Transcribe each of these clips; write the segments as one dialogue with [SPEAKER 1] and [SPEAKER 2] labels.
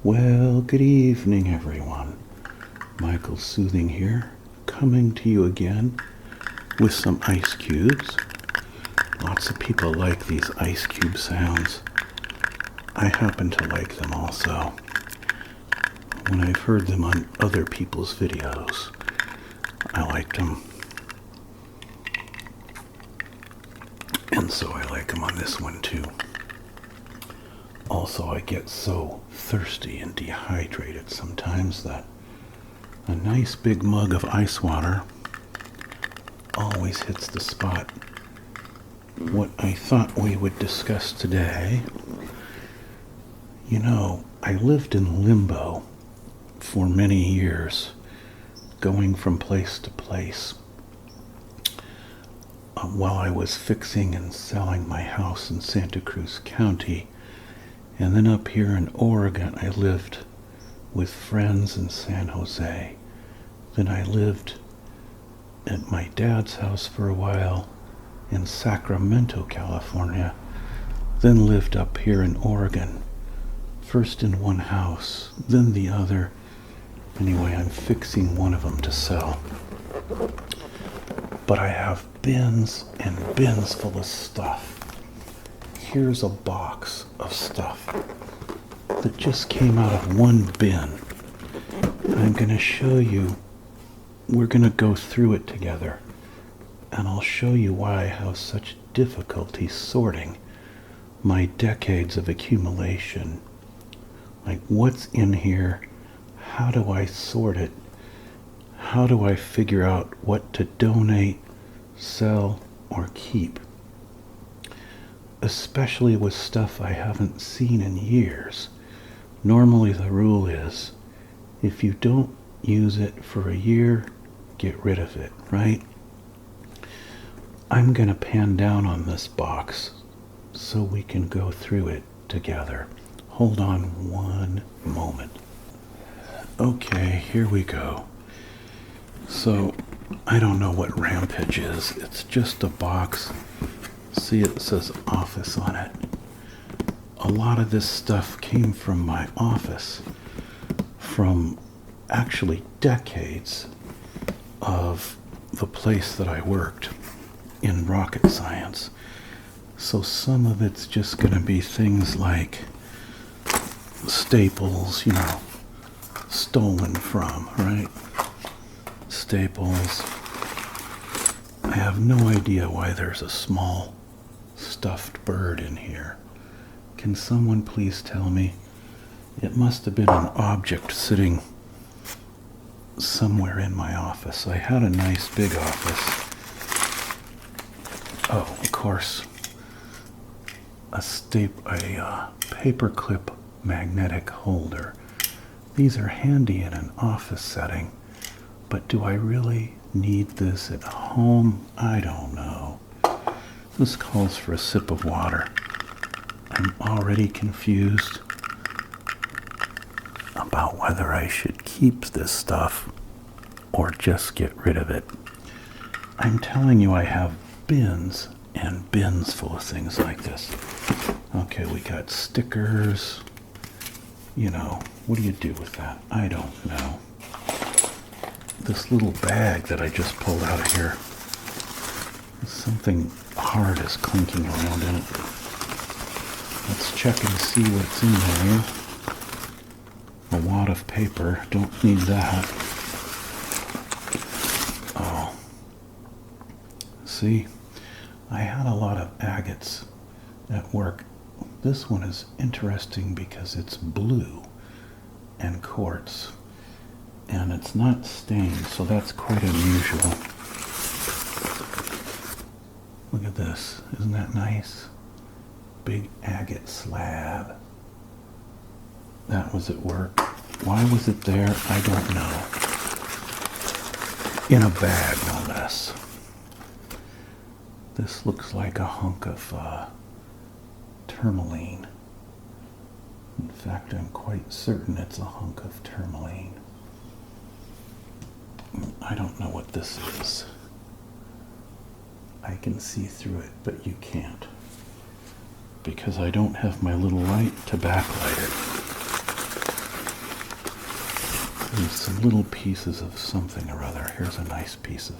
[SPEAKER 1] Well, good evening, everyone. Michael Soothing here, coming to you again with some ice cubes. Lots of people like these ice cube sounds. I happen to like them also. When I've heard them on other people's videos, I liked them. And so I like them on this one too. Also, I get so thirsty and dehydrated sometimes that a nice big mug of ice water always hits the spot. What I thought we would discuss today, I lived in limbo for many years, going from place to place. While I was fixing and selling my house in Santa Cruz County, and then up here in Oregon, I lived with friends in San Jose. Then I lived at my dad's house for a while in Sacramento, California. Then lived up here in Oregon. First in one house, then the other. Anyway, I'm fixing one of them to sell. But I have bins and bins full of stuff. Here's a box of stuff that just came out of one bin. I'm going to show you, we're going to go through it together, and I'll show you why I have such difficulty sorting my decades of accumulation. Like, what's in here? How do I sort it? How do I figure out what to donate, sell, or keep? Especially with stuff I haven't seen in years. Normally the rule is, if you don't use it for a year, get rid of it, right? I'm going to pan down on this box so we can go through it together. Hold on one moment. Okay, here we go. So, I don't know what Rampage is. It's just a box. See, it says office on it. A lot of this stuff came from my office, from actually decades of the place that I worked in rocket science. So some of it's just going to be things like staples, stolen from, right? Staples. I have no idea why there's a small stuffed bird in here. Can someone please tell me? It must have been an object sitting somewhere in my office. I had a nice big office. Oh, of course, a paperclip magnetic holder. These are handy in an office setting, but do I really need this at home? I don't know. This calls for a sip of water. I'm already confused about whether I should keep this stuff or just get rid of it. I'm telling you, I have bins and bins full of things like this. Okay, we got stickers. What do you do with that? I don't know. This little bag that I just pulled out of here, something hard is clinking around in it. Let's check and see what's in there. A wad of paper, don't need that. Oh. See, I had a lot of agates at work. This one is interesting because it's blue and quartz, and it's not stained, so that's quite unusual. Look at this, isn't that nice? Big agate slab. That was at work. Why was it there? I don't know. In a bag, no less. This looks like a hunk of tourmaline. In fact, I'm quite certain it's a hunk of tourmaline. I don't know what this is. I can see through it, but you can't, because I don't have my little light to backlight it. and some little pieces of something or other. Here's a nice piece of,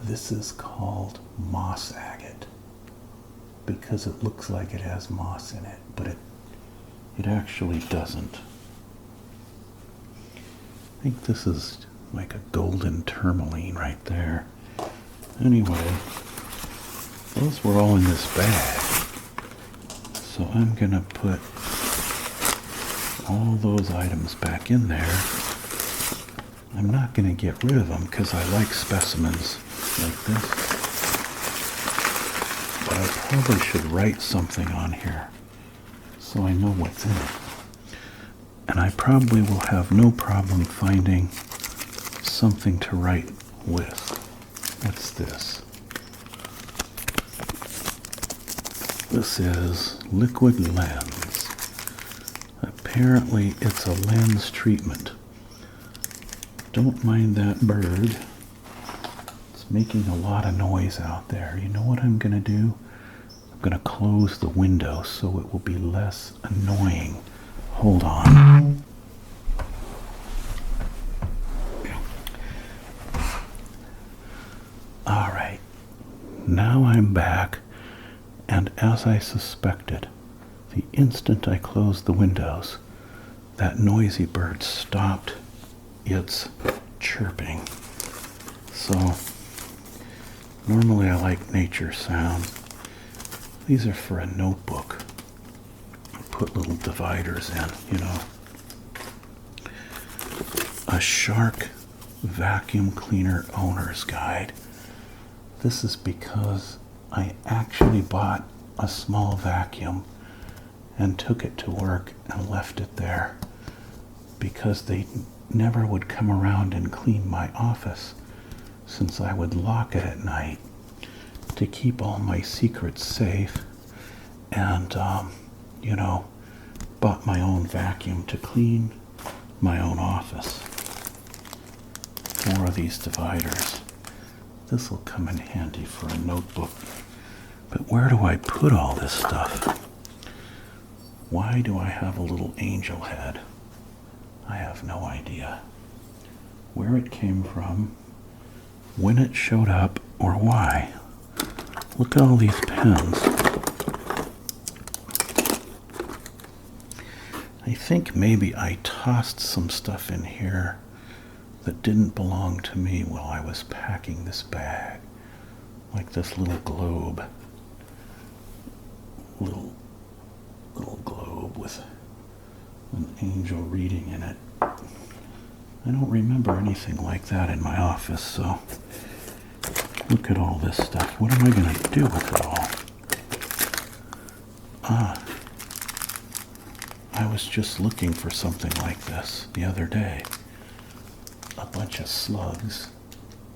[SPEAKER 1] this is called moss agate, because it looks like it has moss in it, but it actually doesn't. I think this is like a golden tourmaline right there. Anyway, those were all in this bag. So I'm gonna put all those items back in there. I'm not gonna get rid of them because I like specimens like this. But I probably should write something on here so I know what's in it. And I probably will have no problem finding something to write with. What's this? This is liquid lens. Apparently it's a lens treatment. Don't mind that bird. It's making a lot of noise out there. You know what I'm going to do? I'm going to close the window so it will be less annoying. Hold on. All right. Now I'm back, and as I suspected, the instant I closed the windows, that noisy bird stopped its chirping. So, normally I like nature sound. These are for a notebook. I put little dividers in, you know. A Shark Vacuum Cleaner Owner's Guide. This is because I actually bought a small vacuum and took it to work and left it there because they never would come around and clean my office, since I would lock it at night to keep all my secrets safe, and you know, bought my own vacuum to clean my own office. 4 of these dividers. This will come in handy for a notebook. But where do I put all this stuff? Why do I have a little angel head? I have no idea where it came from, when it showed up, or why. Look at all these pens. I think maybe I tossed some stuff in here that didn't belong to me while I was packing this bag. Like this little globe. Little globe with an angel reading in it. I don't remember anything like that in my office, so look at all this stuff. What am I going to do with it all? I was just looking for something like this the other day. A bunch of slugs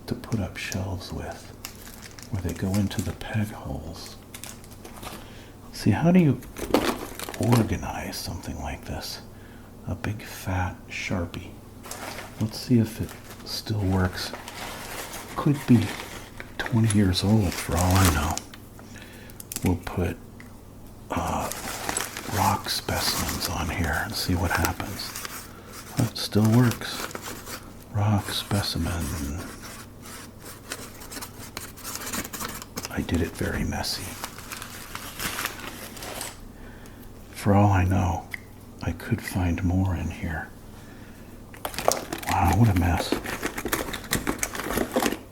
[SPEAKER 1] to put up shelves with, where they go into the peg holes. See, how do you organize something like this? A big fat Sharpie. Let's see if it still works. Could be 20 years old for all I know. We'll put rock specimens on here and see what happens. Oh, it still works. Rock specimen. I did it very messy. For all I know, I could find more in here. Wow, what a mess.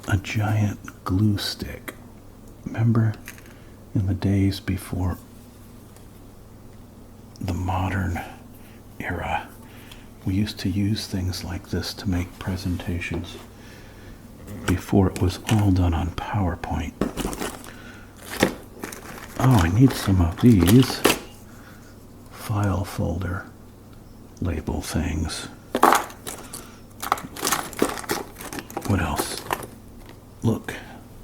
[SPEAKER 1] A giant glue stick. Remember in the days before the modern era, we used to use things like this to make presentations before it was all done on PowerPoint. Oh, I need some of these file folder label things. What else? Look,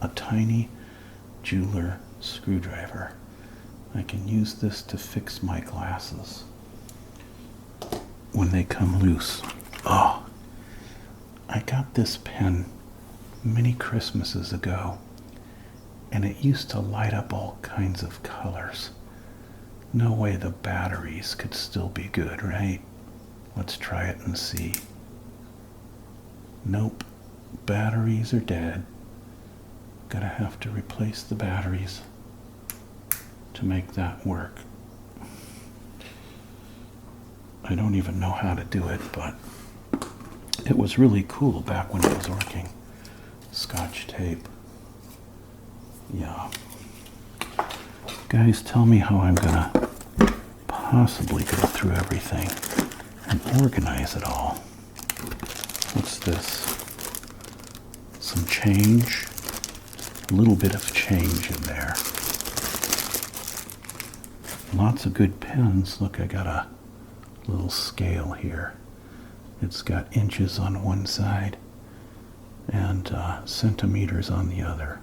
[SPEAKER 1] a tiny jeweler screwdriver. I can use this to fix my glasses when they come loose. Oh, I got this pen many Christmases ago, and it used to light up all kinds of colors. No way the batteries could still be good, right? Let's try it and see. Nope, batteries are dead. Gonna have to replace the batteries to make that work. I don't even know how to do it, but it was really cool back when it was working. Scotch tape. Yeah. Guys, tell me how I'm gonna possibly go through everything and organize it all. What's this? Some change. A little bit of change in there. Lots of good pens. Look, I got a little scale here. It's got inches on one side and centimeters on the other.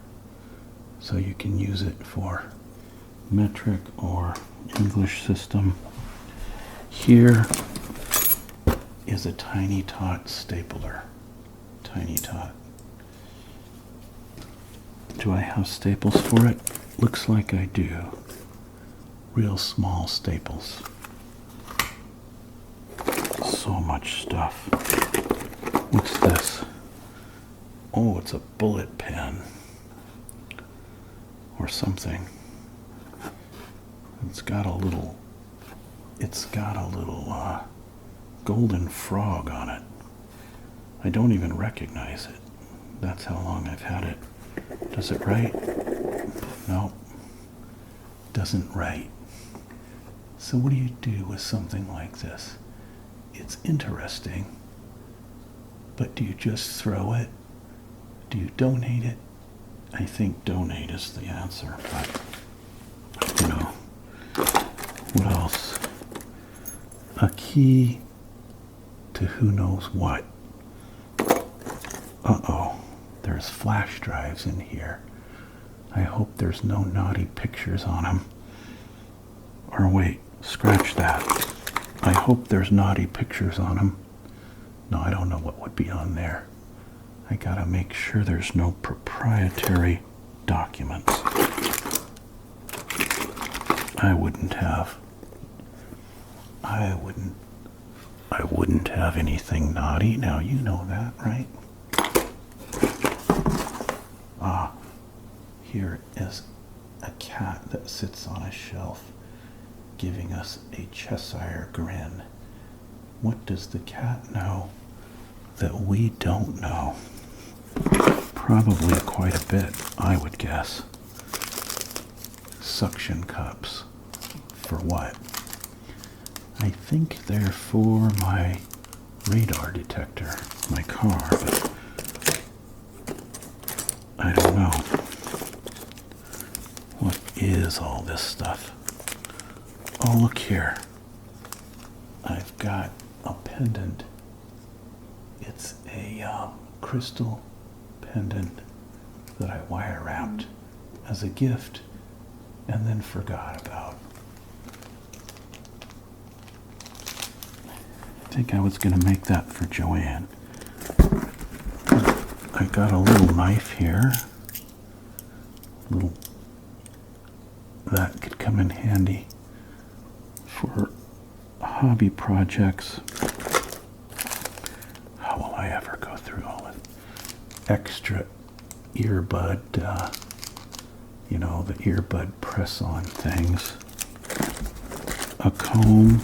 [SPEAKER 1] So you can use it for metric or English system. Here is a tiny tot stapler. Tiny tot. Do I have staples for it? Looks like I do. Real small staples. So much stuff. What's this? Oh, it's a bullet pen. Or something. It's got a little golden frog on it. I don't even recognize it. That's how long I've had it. Does it write? No. Doesn't write. So what do you do with something like this? It's interesting, but do you just throw it? Do you donate it? I think donate is the answer, but, you know, what else? A key to who knows what. Uh-oh, there's flash drives in here. I hope there's no naughty pictures on them. Or wait, scratch that. I hope there's naughty pictures on them. No, I don't know what would be on there. I gotta make sure there's no proprietary documents. I wouldn't have anything naughty. Now you know that, right? Ah, here is a cat that sits on a shelf giving us a Cheshire grin. What does the cat know that we don't know? Probably quite a bit, I would guess. Suction cups. For what? I think they're for my radar detector, my car, but I don't know. What is all this stuff? Oh, look here. I've got a pendant. It's a crystal pendant that I wire wrapped as a gift and then forgot about. I think I was going to make that for Joanne. I got a little knife here. That could come in handy for hobby projects. How will I ever go through all of extra earbud, the earbud press-on things. A comb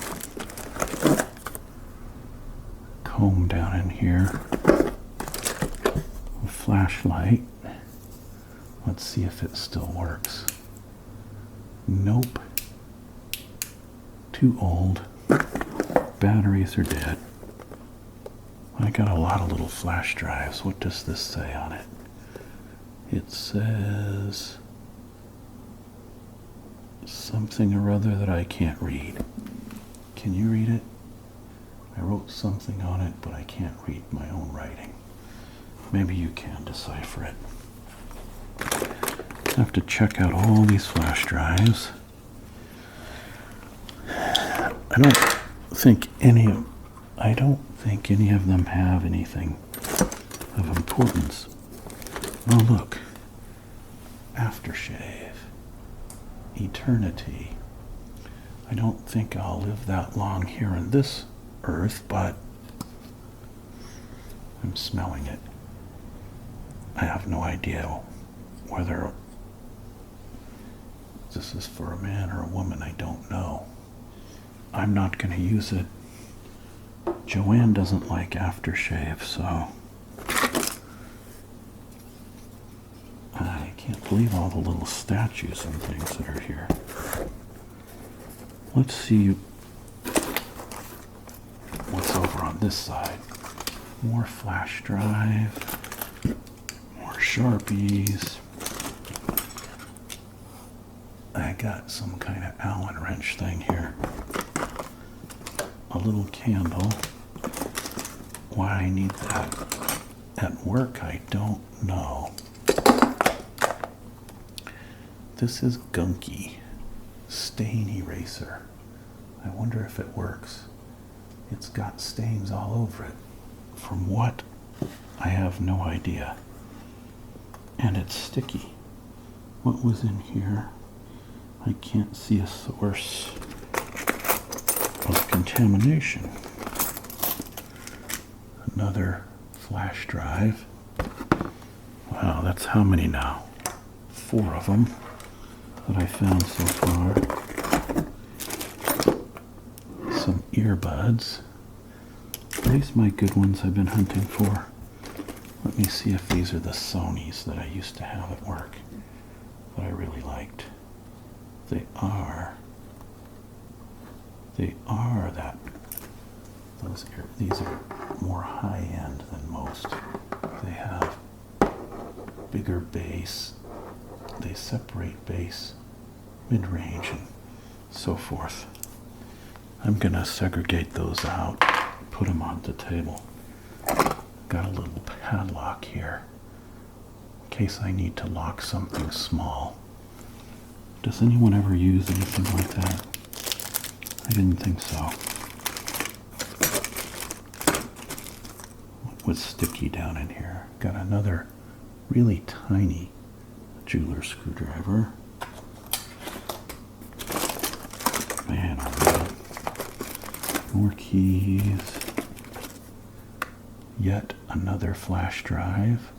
[SPEAKER 1] down in here. A flashlight. Let's see if it still works. Nope. Too old. Batteries are dead. I got a lot of little flash drives. What does this say on it? It says something or other that I can't read. Can you read it? I wrote something on it, but I can't read my own writing. Maybe you can decipher it. I have to check out all these flash drives. I don't think any of them have anything of importance. Oh, look. Aftershave. Eternity. I don't think I'll live that long here in this earth, but I'm smelling it. I have no idea whether this is for a man or a woman. I don't know. I'm not going to use it. Joanne doesn't like aftershave, so I can't believe all the little statues and things that are here. Let's see what's over on this side. More flash drive, more Sharpies. I got some kind of Allen wrench thing here. A little candle. Why I need that at work, I don't know. This is gunky. Stain eraser. I wonder if it works. It's got stains all over it. From what? I have no idea. And it's sticky. What was in here? I can't see a source of contamination. Another flash drive. Wow, that's how many now? 4 of them that I found so far. Some earbuds. These are my good ones I've been hunting for. Let me see if these are the Sonys that I used to have at work that I really liked. They are that. These are more high-end than most. They have bigger bass. They separate bass, mid-range, and so forth. I'm going to segregate those out, put them on the table. Got a little padlock here in case I need to lock something small. Does anyone ever use anything like that? I didn't think so. What was sticky down in here? Got another really tiny jeweler's screwdriver. Man, oh man. More keys. Yet another flash drive.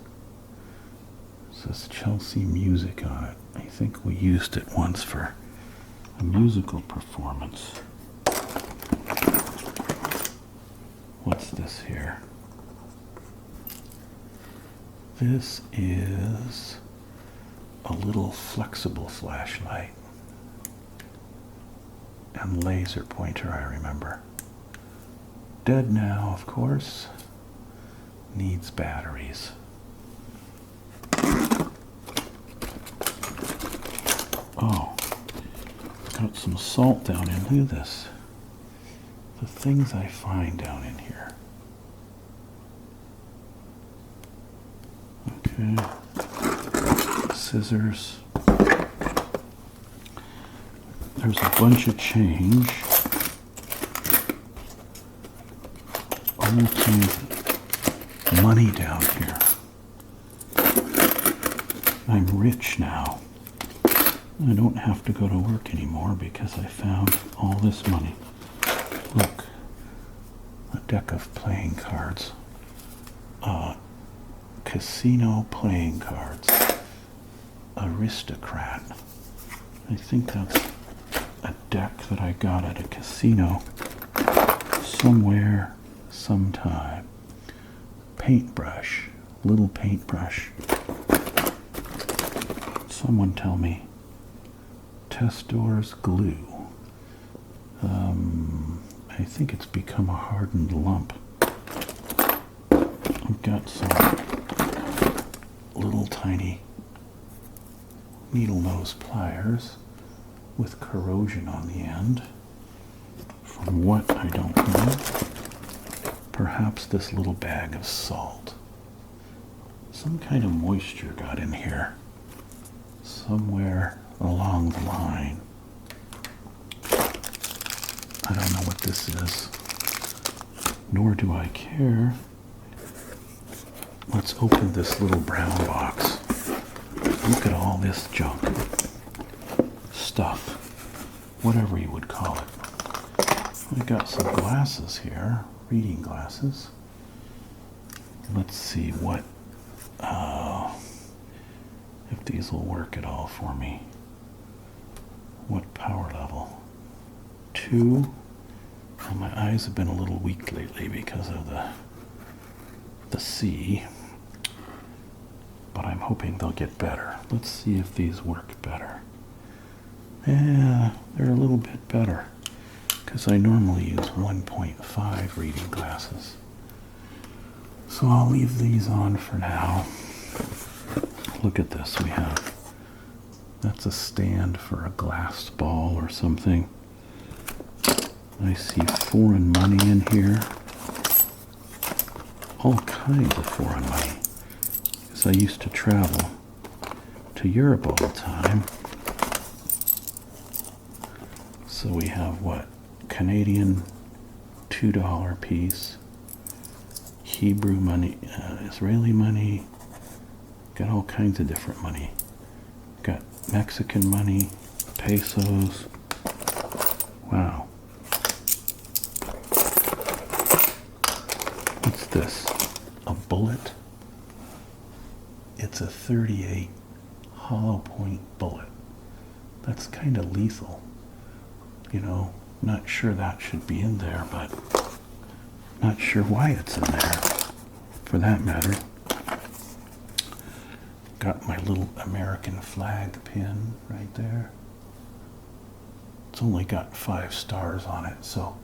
[SPEAKER 1] It says Chelsea Music on it. I think we used it once for a musical performance. What's this here? This is a little flexible flashlight and laser pointer, I remember. Dead now, of course. Needs batteries. Oh, got some salt down in. Look at this. The things I find down in here. Okay. Scissors. There's a bunch of change. Old money down here. I'm rich now. I don't have to go to work anymore because I found all this money. Look, a deck of playing cards. Casino playing cards. Aristocrat. I think that's a deck that I got at a casino somewhere, sometime. Paintbrush. Little paintbrush. Someone tell me. Testor's glue. I think it's become a hardened lump. I've got some little tiny needle nose pliers with corrosion on the end. From what, I don't know. Perhaps this little bag of salt. Some kind of moisture got in here. Somewhere along the line. I don't know what this is, nor do I care. Let's open this little brown box. Look at all this junk. Stuff. Whatever you would call it. I got some glasses here, reading glasses. Let's see what, if these will work at all for me. What power level? 2. Well, my eyes have been a little weak lately because of the sea, but I'm hoping they'll get better. Let's see if these work better. Yeah, they're a little bit better because I normally use 1.5 reading glasses. So I'll leave these on for now. Look at this. We have, that's a stand for a glass ball or something. I see foreign money in here. All kinds of foreign money. Because I used to travel to Europe all the time. So we have what? Canadian $2 piece. Hebrew money, Israeli money. Got all kinds of different money. Got Mexican money, pesos. Wow. What's this? A bullet? It's a 38 hollow point bullet. That's kind of lethal. You know, not sure that should be in there, but not sure why it's in there, for that matter. Got my little American flag pin right there. It's only got 5 stars on it, so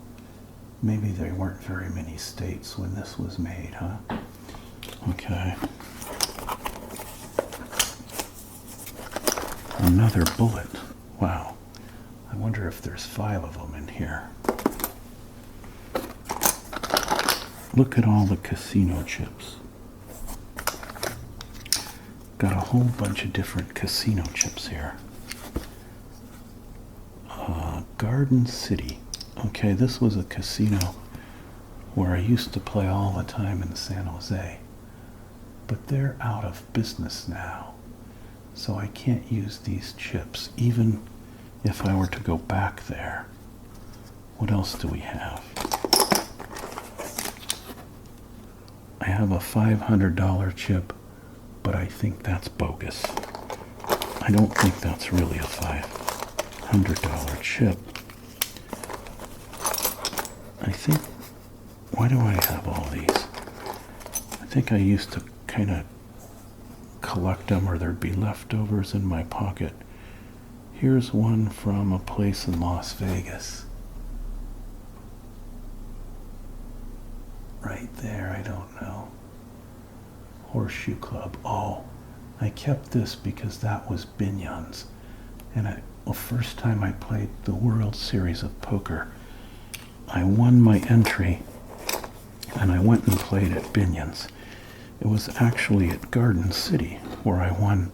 [SPEAKER 1] maybe there weren't very many states when this was made, huh? Okay. Another bullet. Wow. I wonder if there's 5 of them in here. Look at all the casino chips. Got a whole bunch of different casino chips here. Garden City. Okay, this was a casino where I used to play all the time in San Jose. But they're out of business now. So I can't use these chips, even if I were to go back there. What else do we have? I have a $500 chip, but I think that's bogus. I don't think that's really a $500 chip. I think, why do I have all these? I think I used to kind of collect them, or there'd be leftovers in my pocket. Here's one from a place in Las Vegas. Right there, I don't know. Horseshoe Club. Oh, I kept this because that was Binion's. And the first time I played the World Series of Poker, I won my entry and I went and played at Binion's. It was actually at Garden City where I won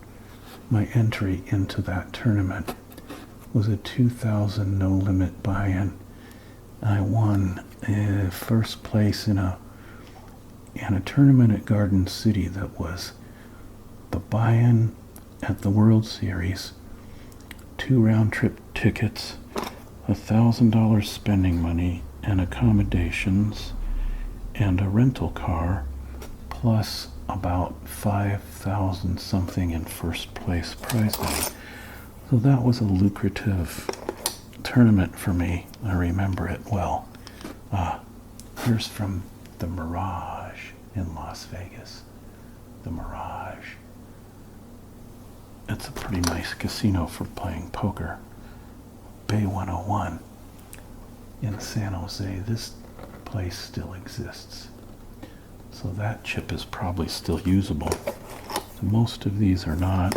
[SPEAKER 1] my entry into that tournament. It was a 2,000 no limit buy-in. I won first place in a tournament at Garden City that was the buy-in at the World Series, 2 round-trip tickets, $1,000 spending money and accommodations, and a rental car, plus about 5,000 something in first place prize money. So that was a lucrative tournament for me. I remember it well. Here's from the Mirage in Las Vegas. The Mirage. It's a pretty nice casino for playing poker. Bay 101 in San Jose. This place still exists. So that chip is probably still usable. Most of these are not.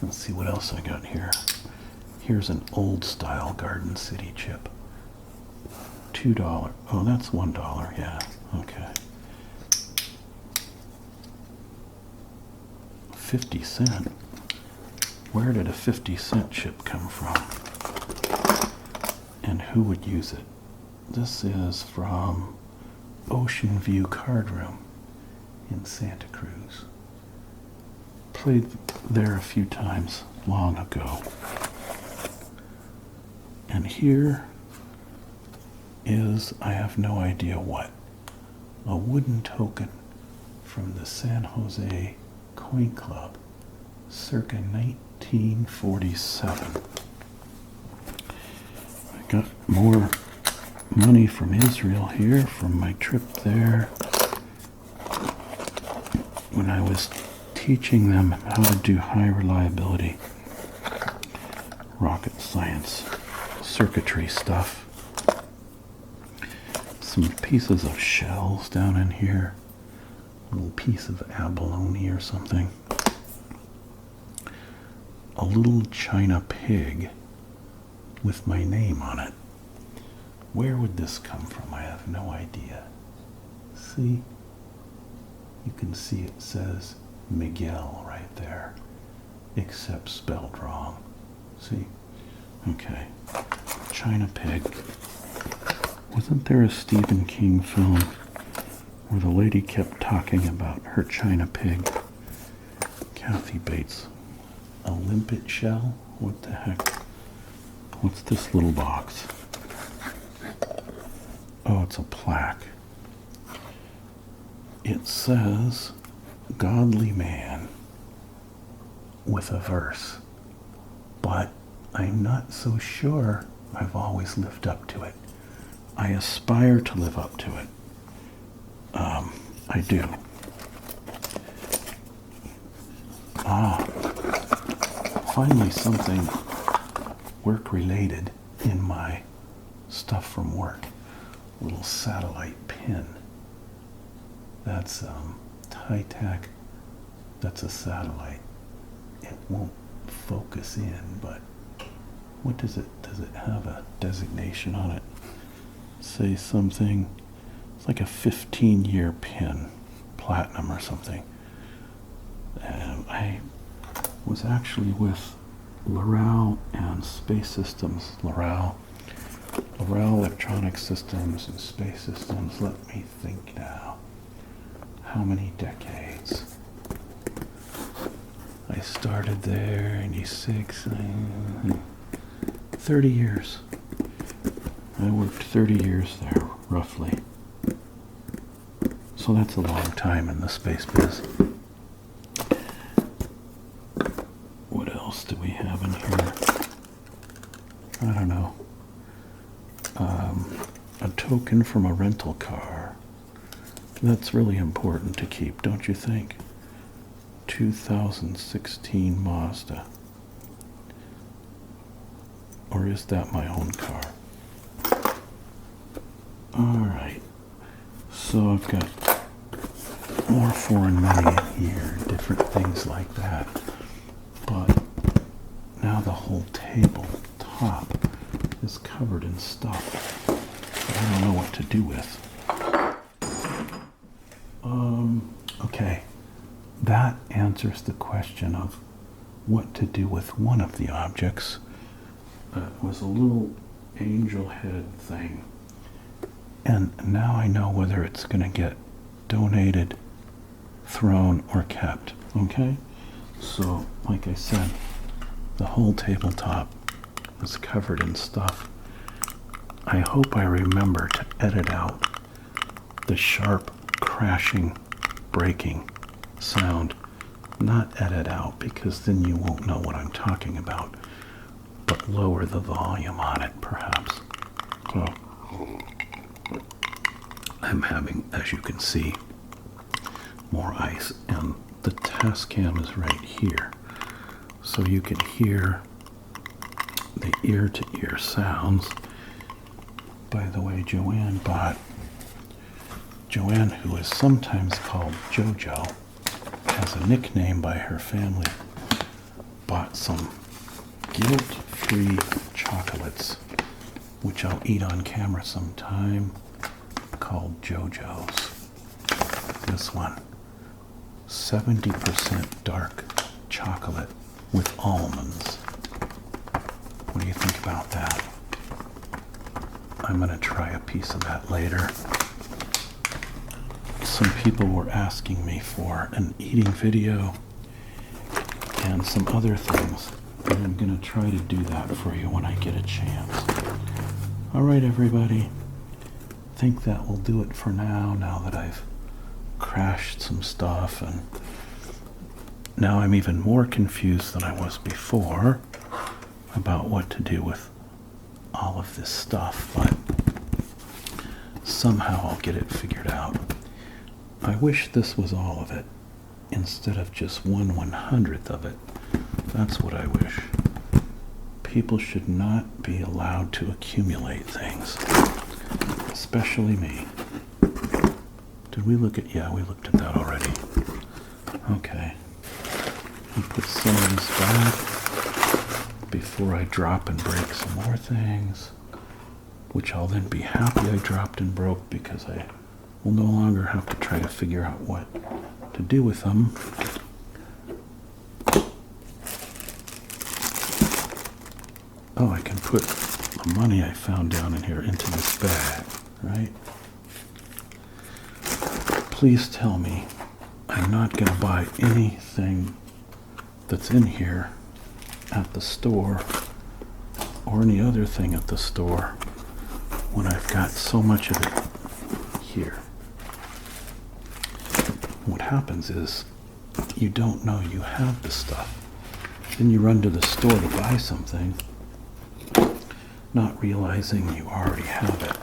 [SPEAKER 1] Let's see what else I got here. Here's an old style Garden City chip. $2. Oh, that's $1. Yeah, okay. 50 cent. Where did a 50-cent chip come from? And who would use it? This is from Ocean View Card Room in Santa Cruz. Played there a few times long ago. And here is, I have no idea what. A wooden token from the San Jose Coin Club, circa 1947. I got more money from Israel here from my trip there when I was teaching them how to do high reliability rocket science circuitry stuff. Some pieces of shells down in here, a little piece of abalone or something, a little china pig with my name on it. Where would this come from? I have no idea. See? You can see it says Miguel right there, except spelled wrong. See? Okay. China pig. Wasn't there a Stephen King film where the lady kept talking about her china pig? Kathy Bates. A limpet shell? What the heck? What's this little box? Oh, it's a plaque. It says, "Godly man," with a verse. But I'm not so sure I've always lived up to it. I aspire to live up to it. I do. Finally something work-related in my stuff from work. A little satellite pin. That's high-tech. That's a satellite. It won't focus in, but what does it have a designation on it? Say something. It's like a 15-year pin, platinum or something. I was actually with Loral and Space Systems. Loral Electronic Systems and Space Systems. Let me think now. How many decades? I started there in 86, 30 years. I worked 30 years there, roughly. So that's a long time in the space biz. What else do we have in here? I don't know. A token from a rental car. That's really important to keep, don't you think? 2016 Mazda. Or is that my own car? Alright. So I've got more foreign money in here, different things like that. But now the whole table top is covered in stuff that I don't know what to do with. Okay. That answers the question of what to do with one of the objects. It was a little angel head thing. And now I know whether it's going to get donated, thrown, or kept. Okay? So, like I said, the whole tabletop is covered in stuff. I hope I remember to edit out the sharp, crashing, breaking sound. Not edit out, because then you won't know what I'm talking about. But lower the volume on it, perhaps. So, I'm having, as you can see, more ice, and the test cam is right here. So you can hear the ear-to-ear sounds. By the way, Joanne, who is sometimes called JoJo, has a nickname by her family, bought some guilt-free chocolates, which I'll eat on camera sometime, called JoJo's. This one, 70% dark chocolate with almonds. What do you think about that? I'm gonna try a piece of that later. Some people were asking me for an eating video and some other things, and I'm gonna try to do that for you when I get a chance. All right, everybody. think that will do it for now that I've crashed some stuff, and now I'm even more confused than I was before about what to do with all of this stuff, but somehow I'll get it figured out. I wish this was all of it instead of just 1/100th of it. That's what I wish. People should not be allowed to accumulate things, especially me. Did we look at, yeah, we looked at that already. Okay. I'll put some of this back before I drop and break some more things, which I'll then be happy I dropped and broke because I will no longer have to try to figure out what to do with them. Oh, I can put the money I found down in here into this bag, right? Please tell me I'm not going to buy anything that's in here at the store or any other thing at the store when I've got so much of it here. What happens is you don't know you have the stuff. Then you run to the store to buy something, not realizing you already have it.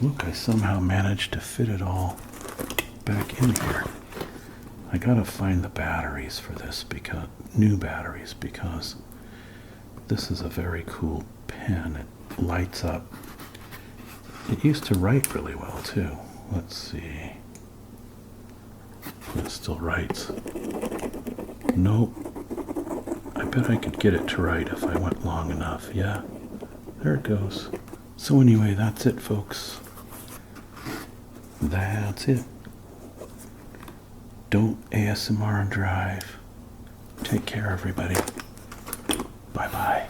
[SPEAKER 1] Look, I somehow managed to fit it all back in here. I gotta find the batteries for this, because new batteries, because this is a very cool pen. It lights up. It used to write really well too. Let's see. It still writes. Nope. I bet I could get it to write if I went long enough. Yeah, there it goes. So anyway, that's it, folks. That's it. Don't ASMR and drive. Take care, everybody. Bye-bye.